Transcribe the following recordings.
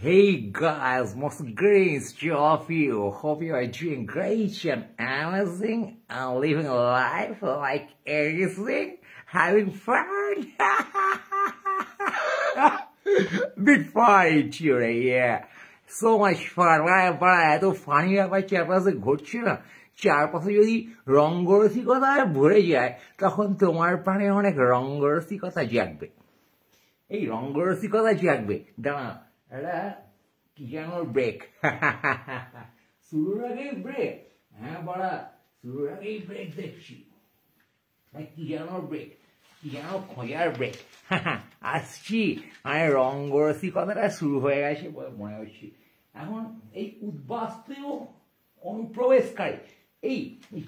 Hey guys, most greetings to all of you. Hope you are doing great and amazing and living life like anything, having fun. Big fun today, yeah. So much fun. এত funny ব্যাপার চারপাশে ঘটছে না, চারপাশে যদি রঙ্গরসিকতায় ভরে যায় তখন তোমার প্রাণে অনেক রঙ্গরসিকতা জাগবে। এই রঙ্গরসিকতা জাগবে, দাঁড়া এটা কি যেন ব্রেক, শুরুর আগেই ব্রেক। হ্যাঁ বড়া, শুরুর আগেই ব্রেক দেখছি। কি যেন ব্রেক, কি যেন খোঁজার ব্রেক। আসছি, মানে রঙ্গরসিকতাটা শুরু হয়ে গেছে বলে মনে হচ্ছে। এখন এই উদ্বাস্তেও অনুপ্রবেশকারী এই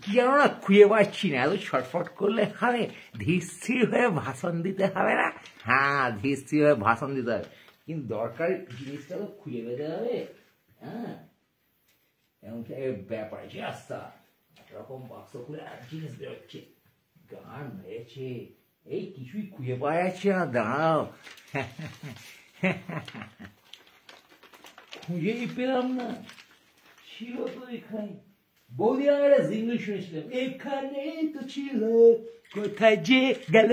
কি যেন না খুঁজে পাচ্ছি না, এত ছটফট করলে হবে, ধীরস্থির হয়ে ভাষণ দিতে হবে না। হ্যাঁ, ধীরস্থির হয়ে ভাষণ দিতে হবে, কিন্তু দরকারি জিনিসটা তো খুঁজে পেতে হবে। হ্যাঁ, এমন ব্যাপার আছে। আস্তা একরকম বাক্স খুলে এক জিনিস বেরোচ্ছে, গান মেরেছে, এই কিছুই খুঁজে পাওয়া যাচ্ছে না। দাঁড়াও, খুঁজেই পেলাম না, ছিল তো এখানে। বৌদি আমি একটা জিঙ্গল শুনেছিলাম, এখানে তো ছিল, কোথায় যে গেল।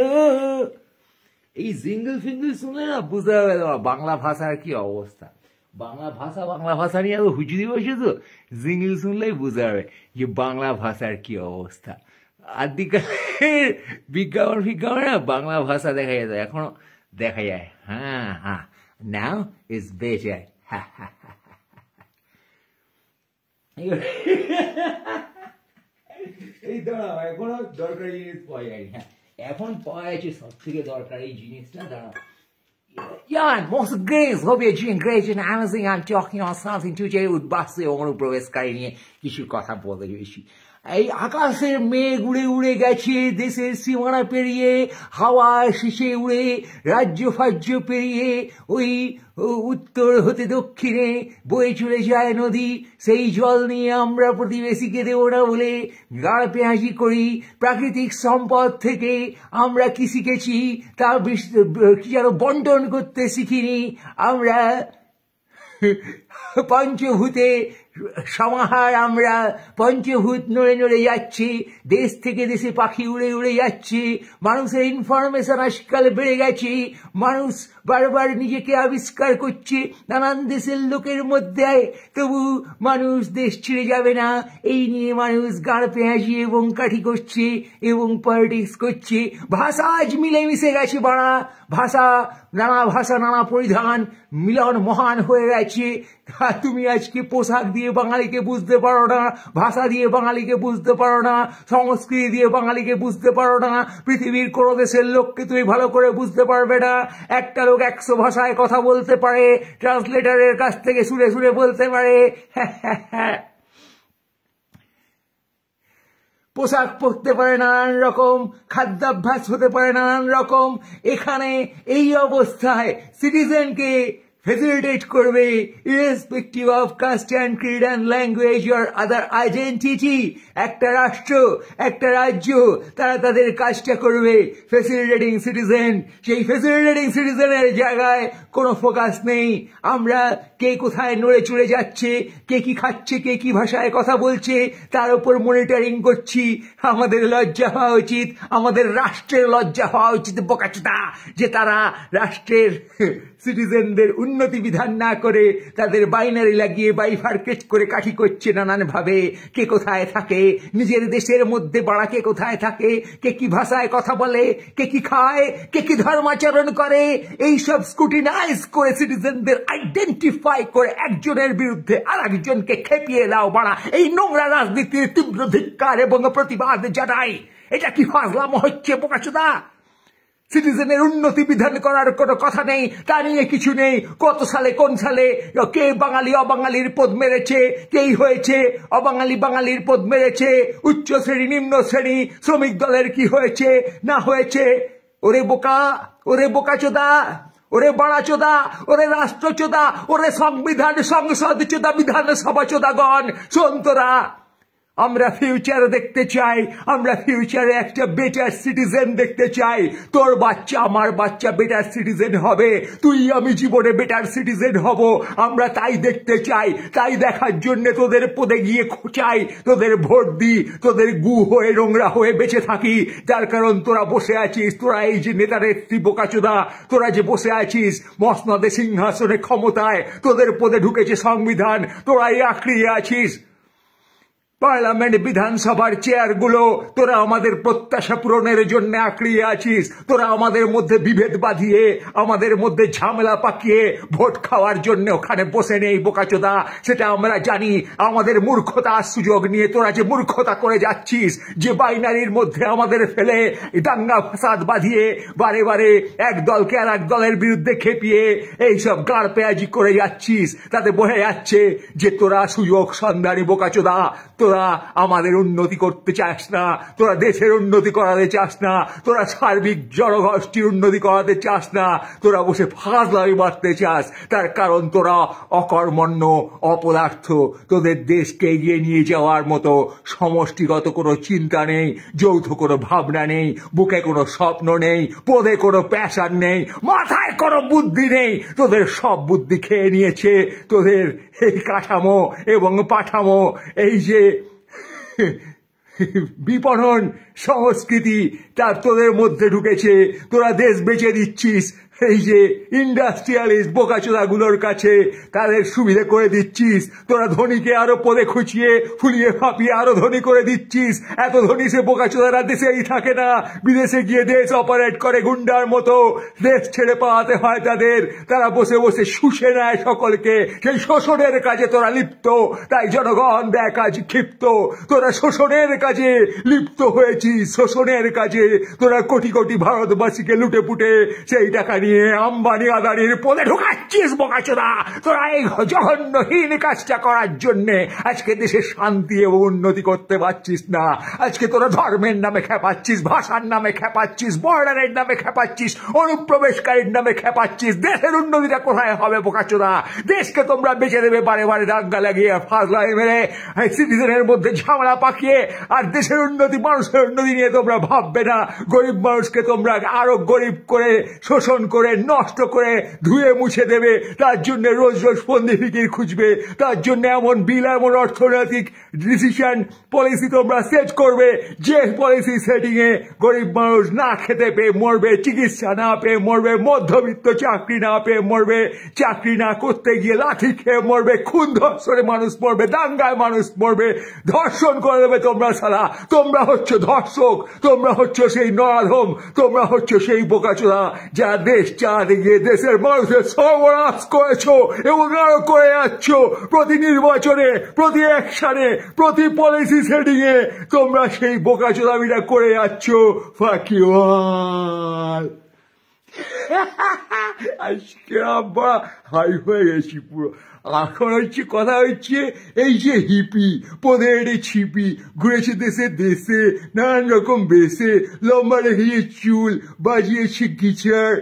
এই জিঙ্গল ফিঙ্গল শুনলে না বুঝতে হবে বাংলা ভাষার কি অবস্থা। বাংলা ভাষা নিয়ে এত হুজুরি বসে তো, জিঙ্গল শুনলেই বুঝতে হবে যে বাংলা ভাষার কি অবস্থা। আদিকালের বিজ্ঞাপন না বাংলা ভাষা দেখা যেত, এখনো দেখা যায়। হ্যাঁ হ্যাঁ, নাও ইজ বেটার। এই দাঁড়াও, এখনো দরকারি জিনিস পাওয়া যায়নি। হ্যাঁ, এখন পাওয়া যাচ্ছে সব থেকে দরকারি জিনিসটা। দাঁড়াও, yeah, most great. Hope you're doing great and amazing. I'm talking on something today উদ্বাস্তে অনুপ্রবেশকারী নিয়ে কিছু কথা বলতে চলেছি। এই আকাশের মেঘ উড়ে উড়ে গেছে, দেশের সীমানা পেরিয়ে, হাওয়া শেষে উড়ে, রাজ্য ফাজ্য পেরিয়ে, ওই উত্তর হতে দক্ষিণে বয়ে চলে যায় নদী। সেই জল নিয়ে আমরা প্রতিবেশীকে দেব না বলে গাড় পেঁয়াজি করি। প্রাকৃতিক সম্পদ থেকে আমরা কি শিখেছি, তা কি যেন বন্টন করতে শিখিনি আমরা। পঞ্চভূতে সমাহার আমরা, পঞ্চভূত নড়ে নড়ে যাচ্ছি, দেশ থেকে দেশে পাখি উড়ে উড়ে যাচ্ছে। মানুষের ইনফরমেশন আজকাল বেড়ে গেছে, মানুষ বারবার নিজেকে আবিষ্কার করছে নানান দেশের লোকের মধ্যে, তবু মানুষ দেশ ছেড়ে যাবে না। এই নিয়ে মানুষ গাড় পেঁয়াজি এবং কাঠি করছে এবং পলিটিক্স করছে। ভাষা আজ মিলেমিশে গেছে বাড়া, ভাষা নানা পরিধান, মিলন মহান হয়ে গেছে। তুমি আজকে পোশাক দিয়ে বাঙালিকে বুঝতে পারো না, ভাষা দিয়ে বাঙালিকে বুঝতে পারো না, সংস্কৃতি দিয়ে বাঙালিকে বুঝতে পারো না। পৃথিবীর কোনো দেশের লোককে তুমি ভালো করে বুঝতে পারবে না। একটা লোক 100 ভাষায় কথা বলতে পারে, ট্রান্সলেটারের কাছ থেকে শুনে শুনে বলতে পারে। পোশাক পরতে পারে নানান রকম, খাদ্যাভ্যাস হতে পারে নানান রকম। এখানে এই অবস্থায় সিটিজেনকে ফেসিলিটেট করবে irrespective of caste and creed and language or other identity. একটা রাষ্ট্র, একটা রাজ্য, তারা তাদের কাজটা করবে ফেসিলিটেটিং সিটিজেন। সেই ফেসিলিটেটিং সিটিজেনের জায়গায় কোনো ফোকাস নেই। আমরা কে কোথায় নড়ে চড়ে যাচ্ছে, কে কি খাচ্ছে, কে কি ভাষায় কথা বলছে, তার উপর মনিটরিং করছি। আমাদের লজ্জা হওয়া উচিত, আমাদের রাষ্ট্রের লজ্জা হওয়া উচিত বোকাচোদা, যে তারা রাষ্ট্রের সিটিজেনদের উন্নতি বিধান না করে তাদের বাইনারি লাগিয়ে বাইফার্কেট করে কাঠি করছে নানান ভাবে। কে কোথায় থাকে, নিজের দেশের মধ্যে বাড়া কে কোথায় থাকে, কে কি ভাষায় কথা বলে, কে কি খায়, কে কি ধর্মাচরণ করে, এইসব স্ক্রুটিনাইজ করে সিটিজেনদের আইডেন্টিফাই করে একজনের বিরুদ্ধে আর একজনকে খেপিয়ে দাও বাড়া। এই নোংরা রাজনীতির তীব্র ধিক্কার এবং প্রতিবাদ জানাই। এটা কি ফাজলামো হচ্ছে বোকাচোদা? সিটিজেনের উন্নতি বিধান করার কোনো কথা নেই, তা নিয়ে কিছু নেই। কত সালে কোন সালে কে বাঙালি অবাঙালির পদ মেরেছে, কেই হয়েছে অবাঙালি বাঙালির পদ মেরেছে, উচ্চ শ্রেণী নিম্ন শ্রেণী শ্রমিক দলের কি হয়েছে না হয়েছে। ওরে বোকা, ওরে বোকাচোদা, ওরে বাড়াচোদা, ওরে রাষ্ট্রচোদা, ওরে সংবিধান সংসদ চোদা, বিধানসভা চোদাগণ, শোন তোরা, আমরা ফিউচার দেখতে চাই, আমরা ফিউচারে একটা বেটার সিটিজেন দেখতে চাই। তোর বাচ্চা আমার বাচ্চা বেটার সিটিজেন হবে, তুই আমি জীবনে বেটার সিটিজেন হব, আমরা তাই দেখতে চাই। তাই দেখার জন্য তোদের পদে গিয়ে খোঁচাই, তোদের ভোট দিই, তোদের গু হয়ে নোংরা হয়ে বেঁচে থাকি। তার কারণ তোরা বসে আছিস, তোরা এই যে নেতানেত্রী বোকাচোদা, তোরা যে বসে আছিস মসনদে সিংহাসনে ক্ষমতায়, তোদের পদে ঢুকেছে সংবিধান, তোরাই আঁকড়িয়ে আছিস পার্লামেন্ট বিধানসভার চেয়ারগুলো, তোরা আমাদের প্রত্যাশা পূরণের জন্য আঁকড়িয়ে আছিস। তোরা আমাদের মধ্যে বিভেদ বাঁধিয়ে, আমাদের মধ্যে ঝামেলা পাকিয়ে ভোট খাওয়ার জন্য ওখানে বসে নেই বোকাচোদা, সেটা আমরা জানি। আমাদের মূর্খতার সুযোগ নিয়ে তোরা যে মূর্খতা করে যাচ্ছিস, যে বাইনারির মধ্যে আমাদের ফেলে দাঙ্গা ফাসাদ বাঁধিয়ে বারে বারে এক দলকে আর এক দলের বিরুদ্ধে খেপিয়ে এইসব গাড় পেঁয়াজি করে যাচ্ছিস, তাতে বোঝা যাচ্ছে যে তোরা সুযোগ সন্ধানী বোকাচোদা। তোরা আমাদের উন্নতি করতে চাস না, তোরা দেশের উন্নতি করাতে চাস না, তোরা সার্বিক জনগোষ্ঠীর উন্নতি করাতে চাস না, তোরা বসে ফাজলামি মারতে চাস। তার কারণ তোরা অকর্মণ্য, অপদার্থ, তোদের দেশকে এগিয়ে নিয়ে যাওয়ার মতো সমষ্টিগত কোনো চিন্তা নেই, যৌথ কোনো ভাবনা নেই, বুকে কোনো স্বপ্ন নেই, পদে কোনো প্যাশন নেই, মাথায় কোনো বুদ্ধি নেই। তোদের সব বুদ্ধি খেয়ে নিয়েছে তোদের এই কাঠামো এবং পাঠামো, এই যে বিপণন সংস্কৃতি তার তোদের মধ্যে ঢুকেছে। তোরা দেশ বেচে দিচ্ছিস এই যে ইন্ডাস্ট্রিয়ালিস্ট বোকাচোদাগুলোর কাছে, তাদের সুবিধে করে দিচ্ছিস। তোরা ধনীকে আরো পদে খুঁচিয়ে ফুলিয়ে ফাঁপিয়ে আরো ধনী করে দিচ্ছিস। এত ধনী সে বোকাচোদারা দেশেই থাকে না, বিদেশে গিয়ে দেশ অপারেট করে গুন্ডার মতো, দেশ ছেড়ে পাওয়াতে হয় তাদের। তারা বসে বসে শুষে নেয় সকলকে, সেই শোষণের কাজে তোরা লিপ্ত, তাই জনগণ দেখ আজ ক্ষিপ্ত। তোরা শোষণের কাজে লিপ্ত হয়েছিস, শোষণের কাজে তোরা কোটি কোটি ভারতবাসীকে লুটে পুটে সেই টাকা নিয়ে আম্বানি আদানির পদে ঢুকাচ্ছিস বোকাচোদা। তোরা এই জঘন্যহীন কাজটা করার জন্য আজকে দেশের শান্তি এবং উন্নতি করতে পারছিস না। আজকে তোরা ধর্মের নামে খেপাচ্ছিস, ভাষার নামে খেপাচ্ছিস, বর্ডারের নামে খেপাচ্ছিস, অনুপ্রবেশকারীর নামে খেপাচ্ছিস। দেশের উন্নতিটা কোথায় হবে বোকাচোদা? দেশকে তোমরা বেঁচে দেবে বারে বারে দাঙ্গা লাগিয়ে, ফাজলাই মেরে, সিটিজেনের মধ্যে ঝামেলা পাকিয়ে। আর দেশের উন্নতি, মানুষের উন্নতি নিয়ে তোমরা ভাববে না। গরিব মানুষকে তোমরা আরো গরিব করে, শোষণ করে, নষ্ট করে ধুয়ে মুছে দেবে। তার জন্য রোজ রোজ ফন্দি ফিকির খুঁজবে, তার জন্য এমন বিল, এমন অর্থনৈতিক ডিসিশন পলিসি তোমরা সেট করবে যে পলিসি সেটিং এ গরিব মানুষ না খেতে পেয়ে মরবে, চিকিৎসা না পেয়ে মরবে, মধ্যবিত্ত চাকরি না পেয়ে মরবে, চাকরি না করতে গিয়ে লাঠি খেয়ে মরবে, খুন ধর্ষণে মানুষ মরবে, দাঙ্গায় মানুষ মরবে, ধর্ষণ করে দেবে তোমরা। শালা তোমরা হচ্ছে ধর্ষক, তোমরা হচ্ছে সেই নরাধম, তোমরা হচ্ছে সেই বোকাচোদা যারা দেশ চালাতে গিয়ে দেশের মানুষের সর্বনাশ করেছো এবং আরো করে যাচ্ছ। প্রতি নির্বাচনে, প্রতি অ্যাকশনে, প্রতি পলিসি সেটিং এ তোমরা সেই বোকাচোদামিটা করে যাচ্ছ। Fuck you all. আজকে আমরা হাই হয়ে গেছি পুরো। এখন হচ্ছে কথা হচ্ছে এই যে হিপি পদের ছিপি ঘুরেছে দেশে দেশে, নানান রকম বেশে, লম্বা রেখেছে চুল, বাজিয়েছে গিটার।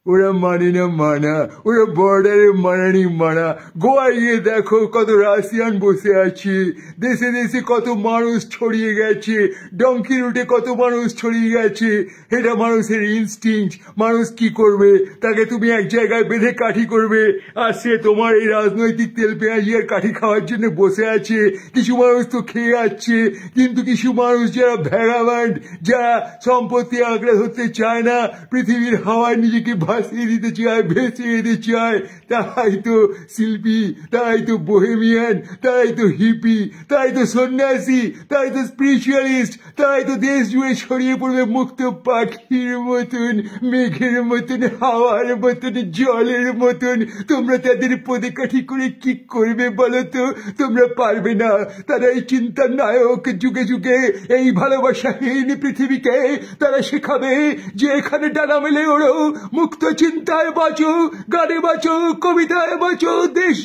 ওরা মানে না মানা, ওরা বর্ডারে মানানি মানা। গোয়ায় গিয়ে দেখো কত রাশিয়ান বসে আছে, দেশে দেশে কত মানুষ ছড়িয়ে গেছে, ডঙ্কি রুটে কত মানুষ ছড়িয়ে গেছে। এটা মানুষের ইনস্টিংক্ট। মানুষ কি করবে? তাকে তুমি এক জায়গায় বেঁধে কাঠি করবে, আর সে তোমার এই রাজনৈতিক তেল পেঁয়াজি আর কাঠি খাওয়ার জন্য বসে আছে। কিছু মানুষ তো খেয়ে যাচ্ছে, কিন্তু কিছু মানুষ যারা ভ্যাগাবান্ড, যারা সম্পত্তি আঁকড়ে ধরতে চায় না, পৃথিবীর হাওয়ায় নিজেকে ভাসিয়ে দিতে চায়, ভেসিয়ে দিতে চায়, তারাই তো শিল্পী, তারাই তো বোহেমিয়ান, তারাই তো হিপি, তারাই তো সন্ন্যাসী, তারাই তো স্পিরিচুয়ালিস্ট, তারাই তো দেশ জুড়ে ছড়িয়ে পড়বে মুক্ত পাখির মতন, মেঘের মতন, হাওয়ার মতন, জলের মতন। তোমরা তাদের পদে কাঠি করে কি করবে বলো তো? তোমরা পারবে না। তারা এই চিন্তার নায়ক, যুগে যুগে এই ভালোবাসাহীন পৃথিবীকে তারা শেখাবে যে এখানে ডানা মেলে ওড়ো, মুক্ত চিন্তায় বাঁচো, গানে বাঁচো, কবিতায় বাঁচো, দেশ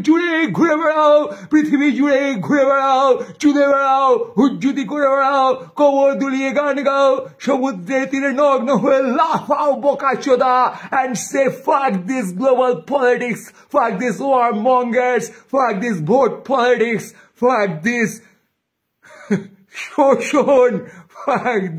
জুড়ে ঘুরে বেড়াও, পৃথিবী জুড়ে ঘুরে বেড়াও, চুদে বেড়াও, হুজ্জুতি করে বেড়াও, কোমর দুলিয়ে গান গাও, সমুদ্রের তীরে নগ্ন হয়ে লাফাও বোকাচোদা, and say fuck this global politics, fuck this warmongers, fuck this vote politics, fuck this শোষণ,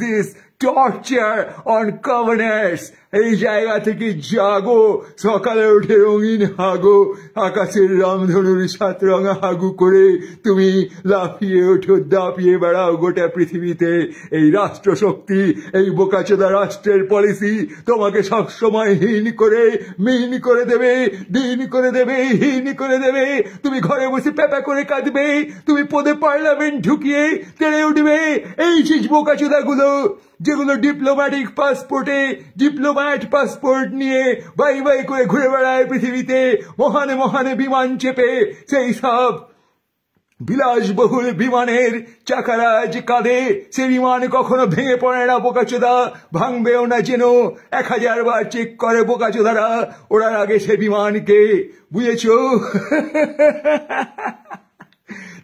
this torture on commoners, এই জায়গা থেকে জাগো, সকালে উঠে রঙিন হাগো, আকাশের রামধনুর 7 রঙা হাগু করে তুমি লাফিয়ে ওঠো, দাপিয়ে বেড়াও গোটা পৃথিবীতে। এই রাষ্ট্রশক্তি, এই বোকাচোদা রাষ্ট্রের পলিসি তোমাকে সবসময় হীন করে মিন করে দেবে, দিন করে দেবে, হীন করে দেবে। তুমি ঘরে বসে প্যাপা করে কাঁদবে, তুমি পদে পার্লামেন্ট ঢুকিয়ে তেড়ে উঠবে। এই যে বোকাচোদাগুলো যেগুলো ডিপ্লোম্যাটিক পাসপোর্টে ডিপ্লোম্যাট পাসপোর্ট নিয়ে বাই বাই করে ঘুরে বেড়ায় পৃথিবীতে, মহানে মহানে বিমান চেপে, সেই সব বিলাসবহুল বিমানের চাকারাজ কাঁধে, সে বিমান কখনো ভেঙে পড়ে না বোকাচোদা, ভাঙবেও না যেন। 1000 বার চেক করে বোকাচোদারা ওড়ার আগে সে বিমানকে, বুঝেছো?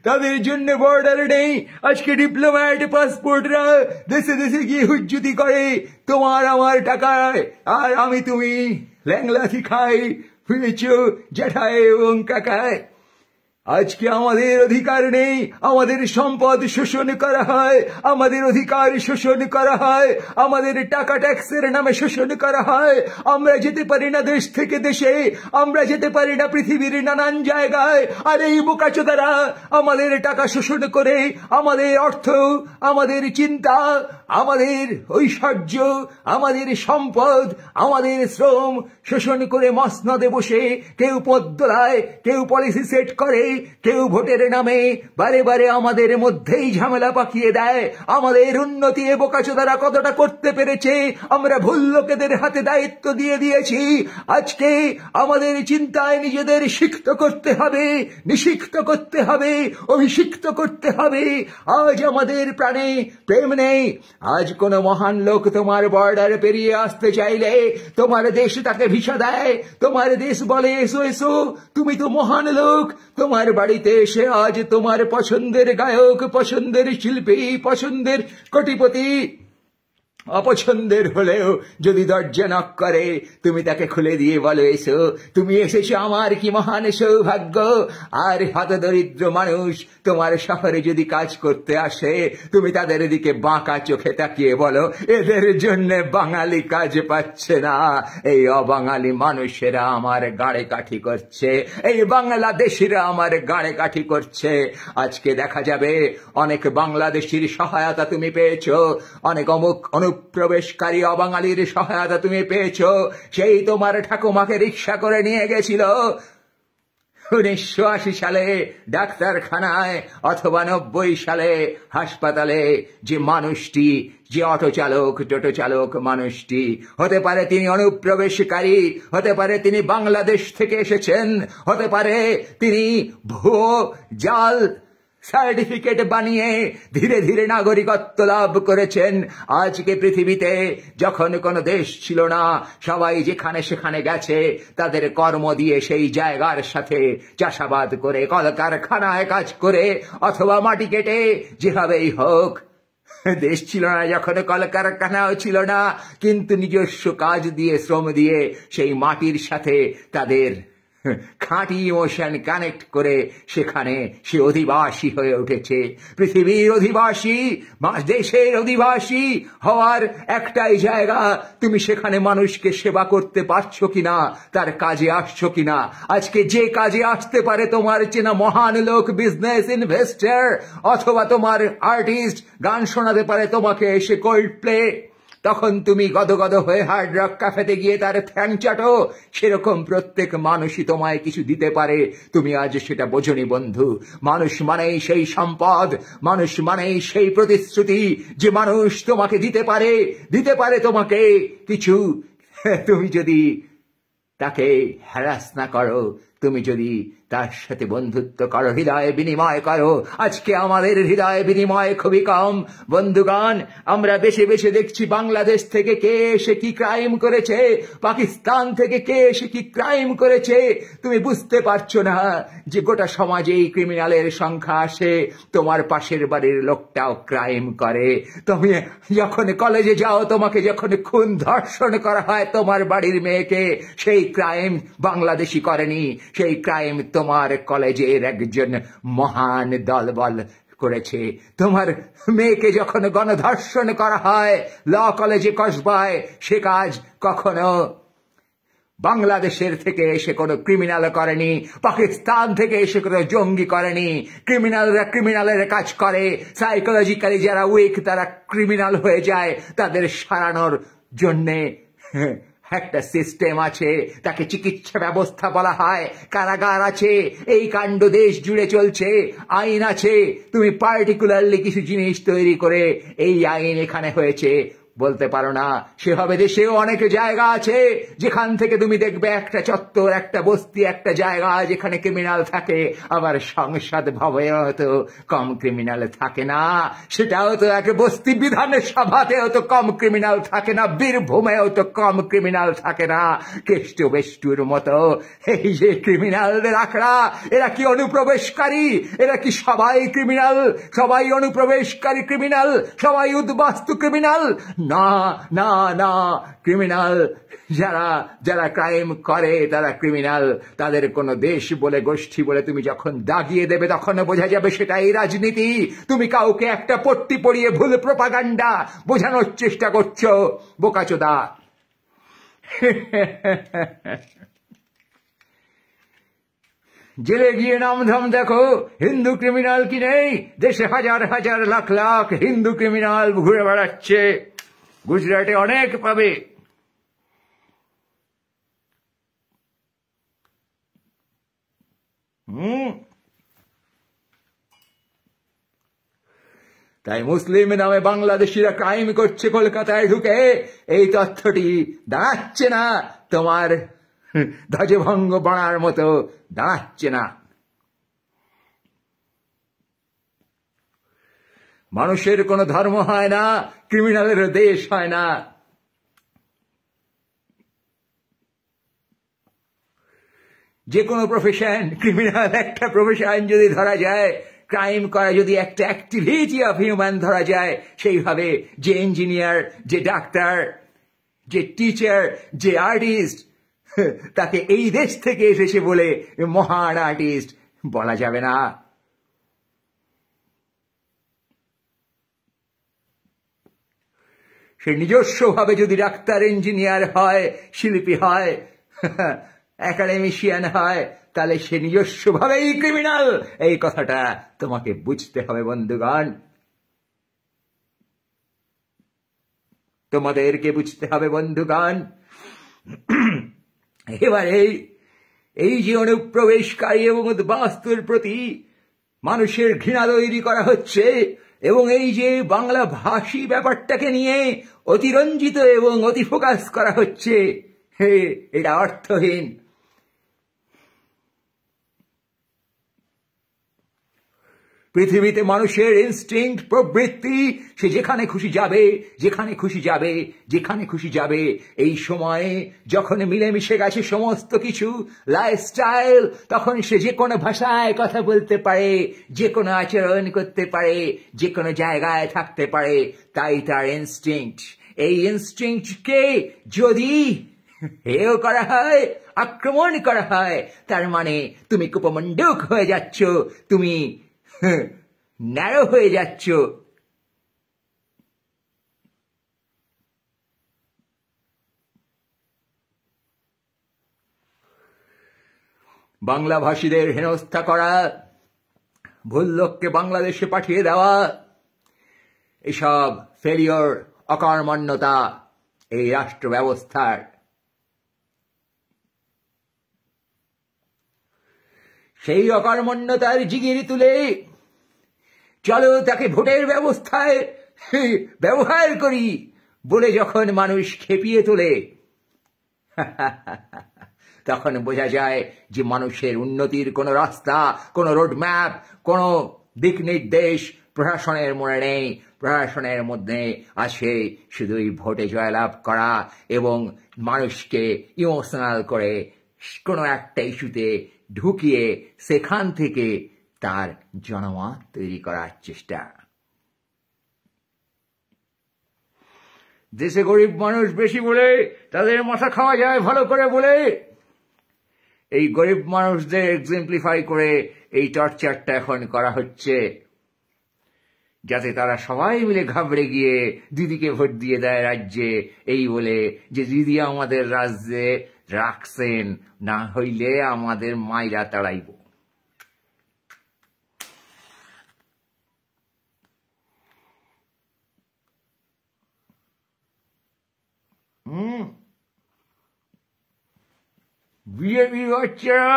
তাদের জন্য বর্ডার নেই। আজকে ডিপ্লোম্যাট পাসপোর্টরা দেশে দেশে গিয়ে হুজ্জুতি করে তোমার আমার টাকায়, আর আমি তুমি ল্যাংলাথি খাই, বুঝেছো জ্যাঠায় এবং কাকায়। আজকে আমাদের অধিকার নেই, আমাদের সম্পদ শোষণ করা হয়, আমাদের অধিকার শোষণ করা হয়, আমাদের টাকা ট্যাক্সের নামে শোষণ করা হয়। আমরা যেতে পারি না দেশ থেকে দেশে, আমরা যেতে পারি না পৃথিবীর নানান জায়গায়। আর এই বোকাচোদারা আমাদের টাকা শোষণ করে, আমাদের অর্থ, আমাদের চিন্তা, আমাদের ঐশ্বর্য, আমাদের সম্পদ, আমাদের শ্রম শোষণ করে মসনদে বসে কেউ পদ্মলায়, কেউ পলিসি সেট করে, কেউ ভোটের নামে বারে বারে আমাদের মধ্যেই ঝামেলা পাকিয়ে দেয়। আমাদের উন্নতি এ বোকাচোদারা কতটা করতে পেরেছে আমরা ভুল লোকেদের হাতে দায়িত্ব দিয়ে দিয়েছি। আজকে আমাদের চিন্তায় নিজেদের সিক্ত করতে হবে, নিষিক্ত করতে হবে, অভিষিক্ত করতে হবে। আজ আমাদের প্রাণে প্রেম নেই। আজ কোন মহান লোক তোমার বর্ডার পেরিয়ে আসতে চাইলে তোমার দেশ তাকে ভিসা দেয়, তোমার দেশ বলে এসো এসো, তুমি তো মহান লোক। তোমার বাড়িতে এসে আজ তোমার পছন্দের গায়ক, পছন্দের শিল্পী, পছন্দের কোটিপতি অপছন্দের হলেও যদি দরজা নক করে তুমি তাকে খুলে দিয়ে বলো এসো, তুমি এসেছো, আমার কি মহান সৌভাগ্য। আর হতদরিদ্র মানুষ তোমার শহরে যদি কাজ করতে আসে তুমি তাদের দিকে বাঁকা চোখে তাকিয়ে বলো এদের জন্য বাঙালি কাজ পাচ্ছে না, এই অবাঙালি মানুষেরা আমার গাড়ে কাঠি করছে, এই বাংলাদেশিরা আমার গাড়ে কাঠি করছে। আজকে দেখা যাবে অনেক বাংলাদেশির সহায়তা তুমি পেয়েছো, অনেক অনুপ্রবেশকারী অবাঙালির সহায়তা তুমি পেয়েছো। সেই তোমার ঠাকুমাকে রিক্সা করে নিয়ে গেছিল 1980 সালে ডাক্তারখানায়, অথবা 90 সালে হাসপাতালে। যে মানুষটি, যে অটো চালক, টোটো চালক মানুষটি, হতে পারে তিনি অনুপ্রবেশকারী, হতে পারে তিনি বাংলাদেশ থেকে এসেছেন, হতে পারে তিনি ভুয়ো জাল সার্টিফিকেট বানিয়ে ধীরে ধীরে নাগরিকত্ব লাভ করেছেন। আজকে পৃথিবীতে যখন কোনো দেশ ছিল না, সবাই যেখানে সেখানে গেছে তাদের কর্ম দিয়ে সেই জায়গার সাথে চাষাবাদ করে, কলকারখানায় কাজ করে, অথবা মাটি কেটে, যেভাবেই হোক। দেশ ছিল না যখন, কলকারখানাও ছিল না, কিন্তু নিজস্ব কাজ দিয়ে, শ্রম দিয়ে সেই মাটির সাথে তাদের খাঁটি ইমোশন কানেক্ট করে সেখানে সে অধিবাসী হয়ে উঠেছে। পৃথিবীর অধিবাসী, দেশের অধিবাসী হওয়ার একটাই জায়গা, তুমি সেখানে মানুষকে সেবা করতে পারছো কিনা, তার কাজে আসছো কিনা। আজকে যে কাজে আসতে পারে তোমার চেনা মহান লোক, বিজনেস ইনভেস্টর, অথবা তোমার আর্টিস্ট গান শোনাতে পারে তোমাকে এসে কোল্ড প্লে, তখন তুমি গদগদ হয়ে হার্ড রক ক্যাফেতে গিয়ে তার ঠ্যাং চাটো। সেরকম প্রত্যেক মানুষই তোমায় কিছু দিতে পারে, তুমি আজ সেটা বোঝনি বন্ধু। মানুষ মানেই সেই সম্পদ, মানুষ মানেই সেই প্রতিশ্রুতি যে মানুষ তোমাকে দিতে পারে তোমাকে কিছু। তুমি যদি তাকে হ্যারাস না করো, তুমি যদি তার সাথে বন্ধুত্ব করো, হৃদয় বিনিময় করো। আজকে আমাদের হৃদয় বিনিময় খুবই কম বন্ধুগণ। আমরা বেছে বেছে দেখছি বাংলাদেশ থেকে কে এসে কি ক্রাইম করেছে, পাকিস্তান থেকে কে এসে কি ক্রাইম করেছে। তুমি বুঝতে পারছো না যে গোটা সমাজে এই ক্রিমিনালের সংখ্যা আসে, তোমার পাশের বাড়ির লোকটাও ক্রাইম করে। তুমি যখন কলেজে যাও, তোমাকে যখন খুন ধর্ষণ করা হয় তোমার বাড়ির মেয়েকে, সেই ক্রাইম বাংলাদেশি করেনি, সেই ক্রাইম তোমার কলেজের একজন মহান দলবল করেছে। তোমার মেয়েকে যখন গণধর্ষণ করা হয় ল কলেজে কসবায়, সে কাজ কখনো বাংলাদেশের থেকে এসে কোনো ক্রিমিনাল করেনি, পাকিস্তান থেকে এসে কোনো জঙ্গি করেনি। ক্রিমিনালরা ক্রিমিনালের কাজ করে, সাইকোলজিক্যালি যারা উইক তারা ক্রিমিনাল হয়ে যায়, তাদের সারানোর জন্যে একটা সিস্টেম আছে, তাকে চিকিৎসা ব্যবস্থা বলা হয়, কারাগার আছে, এই কাণ্ড দেশ জুড়ে চলছে, আইন আছে। তুমি পার্টিকুলারলি কিছু জিনিস তৈরি করে এই আইন এখানে হয়েছে বলতে পারো না। সেভাবে দেশেও অনেক জায়গা আছে যেখান থেকে তুমি দেখবে একটা চত্বর, একটা বস্তি, একটা জায়গা যেখানে ক্রিমিনাল থাকে, আবার সংসদ ভবনেও তো কম ক্রিমিনাল থাকে না। সেটাও তো এক বস্তি, বিধানসভাতেও তো কম ক্রিমিনাল থাকে না, বীরভূমেও তো কম ক্রিমিনাল থাকে না। কেষ্ট বেষ্টুর মতো এই যে ক্রিমিনালদের আখড়া, এরা কি অনুপ্রবেশকারী? এরা কি সবাই ক্রিমিনাল? সবাই অনুপ্রবেশকারী ক্রিমিনাল? সবাই উদ্বাস্তু ক্রিমিনাল? না না না, ক্রিমিনাল যারা যারা ক্রাইম করে তারা ক্রিমিনাল। তাদের কোনো দেশ বলে গোষ্ঠী বলে তুমি যখন দাগিয়ে দেবে তখন বোঝা যাবে সেটাই রাজনীতি। তুমি কাউকে একটা পট্টি পরিয়ে ভুল প্রপাগান্ডা বোঝানোর চেষ্টা করছো, বোকাচোদা। জেলে গিয়ে নামধাম দেখো, হিন্দু ক্রিমিনাল কি নেই? দেশে হাজার হাজার লাখ লাখ হিন্দু ক্রিমিনাল ঘুরে বেড়াচ্ছে, গুজরাটে অনেক পাবে। তাই মুসলিম নামে বাংলাদেশিরা ক্রাইম করছে কলকাতায় ঢুকে, এই তথ্যটি দাঁড়াচ্ছে না, তোমার ধ্বজভঙ্গ বাড়ার মতো দাঁড়াচ্ছে না। মানুষের কোনো ধর্ম হয় না, ক্রিমিনালের দেশ হয় না। যে কোনো প্রফেশন, ক্রিমিনাল একটা প্রফেশন যদি ধরা যায়, ক্রাইম করা যদি একটা অ্যাক্টিভিটি অফ হিউম্যান ধরা যায়, সেইভাবে যে ইঞ্জিনিয়ার, যে ডাক্তার, যে টিচার, যে আর্টিস্ট, তাকে এই দেশ থেকে এসেছে বলে মহান আর্টিস্ট বলা যাবে না। সে নিজস্বভাবে যদি ডাক্তার, ইঞ্জিনিয়ার হয়, শিল্পী হয়, একাডেমিশিয়ান হয়, তাহলে সে নিজস্বভাবেই ক্রিমিনাল। এই কথাটা তোমাকে বুঝতে হবে বন্ধুগণ, তোমাদেরকে বুঝতে হবে বন্ধুগণ। এবারে এই যে অনুপ্রবেশকারী এবং উদ্বাস্তুর প্রতি মানুষের ঘৃণা তৈরি করা হচ্ছে, এবং এই যে বাংলা ভাষী ব্যাপারটাকে নিয়ে অতিরঞ্জিত এবং অতি ফোকাস করা হচ্ছে, এটা অর্থহীন। পৃথিবীতে মানুষের ইনস্টিংক্ট, প্রবৃত্তি, সে যেখানে খুশি যাবে, যেখানে খুশি যাবে, যেখানে খুশি যাবে। এই সময়ে যখন মিলেমিশে গেছে সমস্ত কিছু, লাইফস্টাইল, তখন সে যে কোনো ভাষায় কথা বলতে পারে, যে কোনো আচরণ করতে পারে, যে কোনো জায়গায় থাকতে পারে। তাই তার ইনস্টিংক্ট। এই ইনস্টিংক্টকে যদি হেয় করা হয়, আক্রমণ করা হয়, তার মানে তুমি কুপমণ্ডুক হয়ে যাচ্ছ, তুমি ন্যারো হয়ে যাচ্ছ। বাংলাভাষীদের হেনস্থা করা, ভুল লোককে বাংলাদেশে পাঠিয়ে দেওয়া, এসব ফেলিওর, অকর্মণ্যতা এই রাষ্ট্র ব্যবস্থার। সেই অকর্মণ্যতার জিগির তুলে চলো তাকে ভোটের ব্যবস্থায় ব্যবহার করি বলে যখন মানুষ খেপিয়ে তোলে, তখন বোঝা যায় যে মানুষের উন্নতির কোনো রাস্তা, কোনো রোডম্যাপ, কোনো দিক নির্দেশ প্রশাসনের মনে নেই। প্রশাসনের মধ্যে আছে শুধুই ভোটে জয়লাভ করা এবং মানুষকে ইমোশনাল করে কোনো একটা ইস্যুতে ঢুকিয়ে সেখান থেকে তার জনমত তৈরি করার চেষ্টা। দেশে গরিব মানুষ বেশি বলে তাদের মাথা খাওয়া যায় ভালো করে বলে, এই গরিব মানুষদের এক্সেম্পলিফাই করে এই টর্চারটা এখন করা হচ্ছে। যাতে তারা সবাই মিলে ঘাবড়ে গিয়ে দিদিকে ভোট দিয়ে দেয় রাজ্যে, এই বলে যে দিদি আমাদের রাজ্যে রাখছেন, না হইলে আমাদের মাইরা তাড়াইব। বিজেপি বাচ্চারা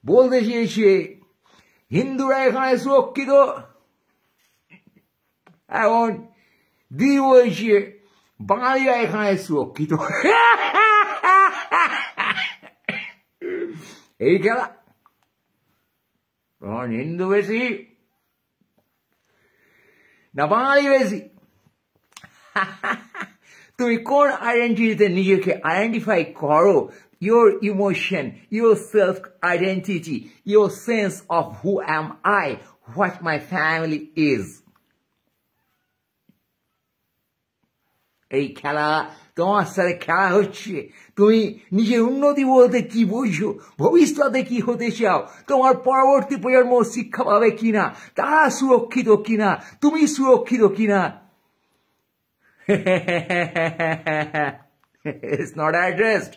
বলতে চেয়েছে হিন্দুরা এখানে সুরক্ষিত, এখন দিদি বলছে বাঙালিরা এখানে সুরক্ষিত। এই খেলা তখন হিন্দু বেশি না বাঙালি বেশি? তুমি কোন আইডেন্টিটিতে নিজেকে আইডেন্টিফাই করো? Your emotion, your self-identity, your sense of who am I, what my family is. এই খেলা তোমার সাথে খেলা হচ্ছে। তুমি নিজের উন্নতি বলতে কি বোঝো, ভবিষ্যতে কি হতে চাও, তোমার পরবর্তী প্রজন্ম শিক্ষা পাবে কিনা, তারা সুরক্ষিত কিনা, তুমি সুরক্ষিত কিনা। It's not addressed.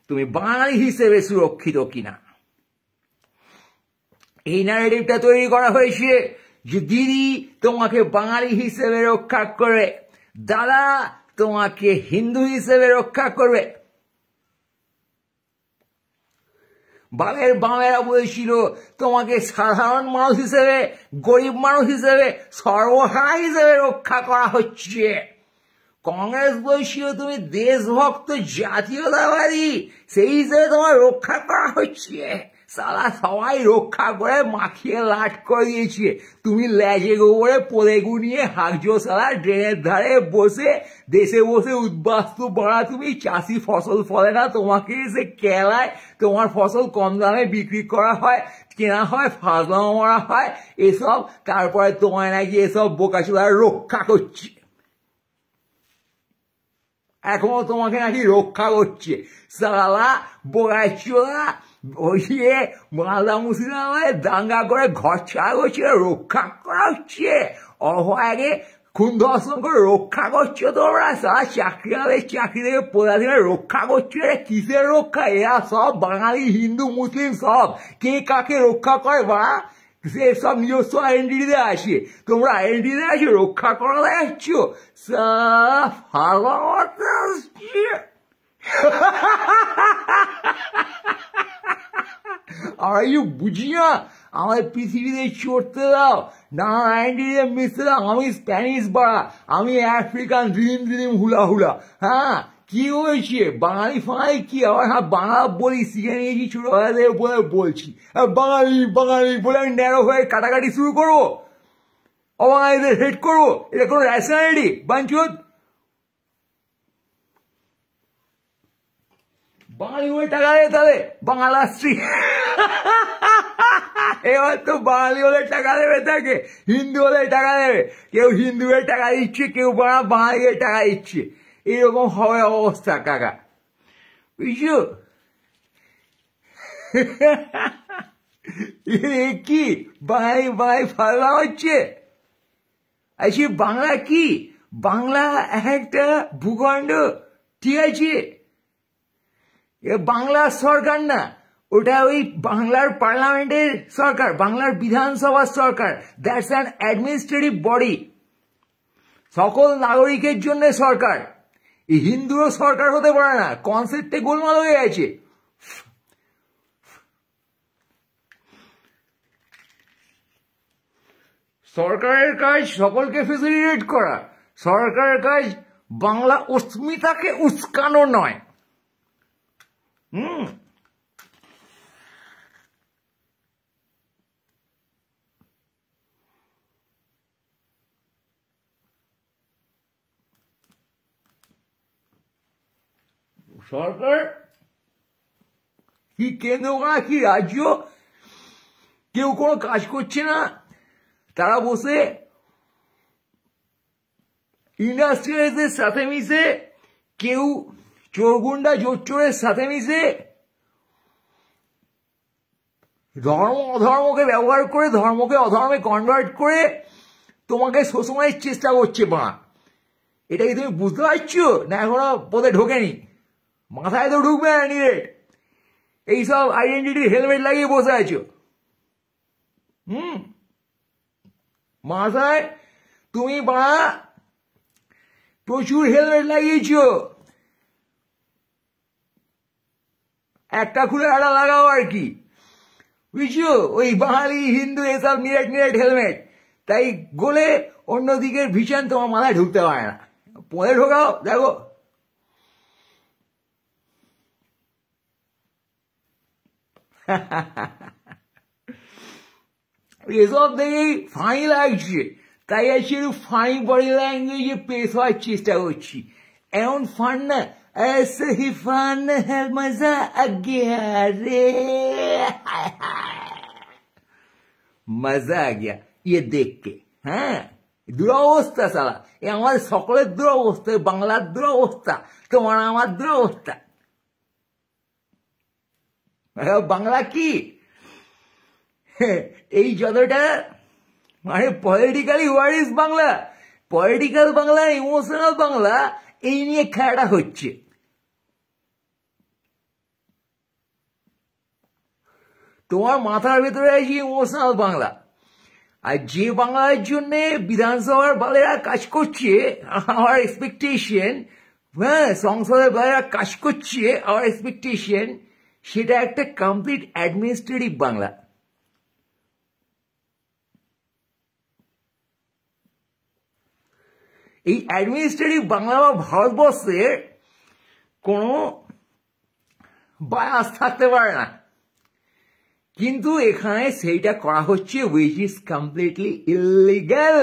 তুমি বাঙালি হিসেবে সুরক্ষিত কিনা, এই ন্যারেটিভটা তৈরি করা হয়েছে যে দিদি তোমাকে বাঙালি হিসেবে রক্ষা করবে, দাদা তোমাকে হিন্দু হিসেবে রক্ষা করবে। বামেরা বলেছিল তোমাকে সাধারণ মানুষ হিসেবে, গরিব মানুষ হিসেবে, সর্বহারা হিসেবে রক্ষা করা হচ্ছে। কংগ্রেস বলছিল তুমি দেশভক্ত জাতীয়তাবাদী, সেই হিসেবে তোমার রক্ষা করা হচ্ছে। সালা সবাই রক্ষা করে মাখিয়ে লাট করে দিয়েছে, তুমি লেজে গোবরে পদে গুনিয়ে হাঁকছো সালা ড্রেনের ধারে বসে, দেশে বসে উদ্বাস্তু বাড়া তুমি। চাষি ফসল ফলে না, তোমাকে এসে কেলায়, তোমার ফসল কম দামে বিক্রি করা হয়, কেনা হয়, ফাজলামো মারা হয় এসব, তারপরে তোমায় নাকি এসব বোকাচোদা রক্ষা করছে। এখনো তোমাকে নাকি রক্ষা করছে সালা বোকাচোদা। বসিয়ে মালদা মুর্শিদাবাদে দাঙ্গা করে ঘর ছাড়া করছে, রক্ষা করা হচ্ছে। অভয়াকে খুন ধর্ষণ করে রক্ষা করছো তোমরা, সারা চাকরি হবে, চাকরি থেকে প্রজাতিকে রক্ষা করছো। এটা কিসের রক্ষা? এরা সব বাঙালি, হিন্দু, মুসলিম সব, কে কাকে রক্ষা করে বা সে সব নিজস্ব আইডেন্টিটিতে আছে, তোমরা আইডেন্টিটিতে আছে, রক্ষা করা যাচ্ছ। আমরা ইউ বুঝি না, আমাদের পৃথিবীতে চড়তে দাও, নানা আইডেন্টিটিতে মিশতে দাও। আমি স্প্যানিশ বাড়া, আমি আফ্রিকান দিদিম হুলা হুলা। হ্যাঁ কি হয়েছে? বাঙালি ফাঙালি কি আবার? হ্যাঁ বাংলা বলি, শিখে নিয়েছি ছোটবেলা থেকে বলে বলছি। বাঙালি বাঙালি বলে আমি ন্যারো হয়ে কাটাকাটি শুরু করবো, অবাঙালিদের হেড করবো? এটা কোনো র্যাশনালিটি? বাঞ্চুদ বাঙালি হলে টাকা দেবে, তাহলে বাংলা স্ত্রী এবার তো বাঙালি হলে টাকা দেবে, তাকে হিন্দু হলে টাকা দেবে। কেউ হিন্দু হয়ে টাকা দিচ্ছে, কেউ বাঙালি হয়ে টাকা দিচ্ছে, এরকম হবে অবস্থা কাকা, বুঝছো? কি বাঙালি বাঙালি ফালনা হচ্ছে? আচ্ছা বাংলা কি? বাংলা একটা ভূখণ্ড, ঠিক আছে? বাংলার সরকার না, ওটা ওই বাংলার পার্লামেন্টের সরকার, বাংলার বিধানসভার সরকার। দ্যাটস অ্যান অ্যাডমিনিস্ট্রেটিভ বডি, সকল নাগরিকের জন্য সরকার। এই হিন্দুরও সরকার হতে পারে না, কনসেপ্টে গোলমাল হয়ে গেছে। সরকারের কাজ সকলকে ফেসিলিটেট করা, সরকারের কাজ বাংলা অস্মিতাকে উস্কানো নয়। সরকার কি কেন্দ্র না কি রাজ্য, কেউ কোনো কাজ করছে না, তারা বসে ইন্ডাস্ট্রিয়ালদের সাথে মিশে, কেউ চোরগুন্ডা জোচ্চোরের সাথে মিশে ধর্ম অধর্মকে ব্যবহার করে ধর্মকে অধর্মে কনভার্ট করে তোমাকে শোষণের চেষ্টা করছে বাঁ। এটা কি তুমি বুঝতে পারছো না? এখনো পদে ঢোকেনি, মাথায় তো ঢুকবে না নিরেট। এইসব আইডেন্টিটির হেলমেট লাগিয়ে বসে আছো। মাথায় তুমি বাঁ প্রচুর হেলমেট লাগিয়েছ, একটা খুলে একটা লাগাও আর কি, বুঝছো? ওই বাঙালি হিন্দু এসব নিরেট নিরেট হেলমেট, তাই গোলে অন্যদিকের ভিশন তোমার মাথায় ঢুকতে পারে না। পরে ঢোকাও, দেখো। এসব দেখেই ফানি লাগছে, তাই আজকে একটু ফানি বডি ল্যাঙ্গুয়েজে পেশ হওয়ার চেষ্টা করছি। এমন ফান না, ऐसे ही फन है मजा आ गया रे, मजा आ गया ये देख के। হ্যাঁ, দুরবস্থা সালা, এ আমাদের সকলের দুরবস্থা, বাংলার দুরবস্থা, তোমার আমার দুরবস্থা। বাংলা কি এই যতটা মানে politically what is Bangla, political Bangla, emotional Bangla, এই নিয়ে খেলাটা হচ্ছে। তোমার মাথার ভেতরে আছে ইমোশনাল বাংলা, আর যে বাংলার জন্য বিধানসভার বালেরা কাজ করছে, আমার এক্সপেকটেশন, হ্যাঁ, সংসদের বালেরা কাজ করছে, আমার এক্সপেকটেশন, সেটা একটা কমপ্লিট অ্যাডমিনিস্ট্রেটিভ বাংলা। এই অ্যাডমিনিস্ট্রেটিভ বাংলা বা ভারতবর্ষের কোনো বায়াস থাকতে পারে না, কিন্তু এখানে সেইটা করা হচ্ছে, which is completely illegal.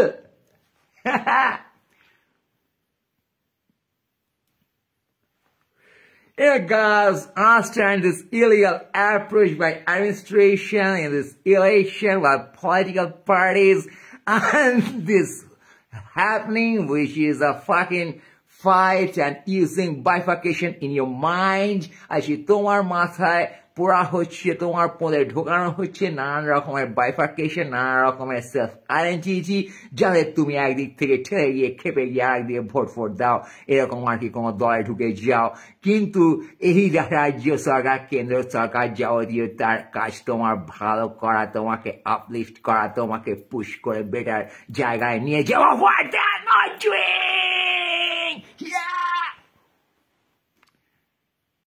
Yeah, guys, understand this illegal approach by administration in this election by political parties, and this happening, which is a fucking fight and using bifurcation in your mind. As তোমার মাথায় পোড়া হচ্ছে, তোমার পদে ঢোকানো হচ্ছে নানান রকমের বাইফার্কেশন, নানান রকমের সেলফ আইডেন্টিটি, যাতে তুমি একদিক থেকে ঠেলে গিয়ে খেপে গিয়ে একদিকে ভোট দাও, এরকম আর কি কোনো দলে ঢুকে যাও। কিন্তু এই রাজ্য সরকার, কেন্দ্র সরকার যাবতীয় তার কাজ তোমার ভালো করা, তোমাকে আপলিফট করা, তোমাকে পুশ করে বেটার জায়গায় নিয়ে যাওয়া। What am I doing?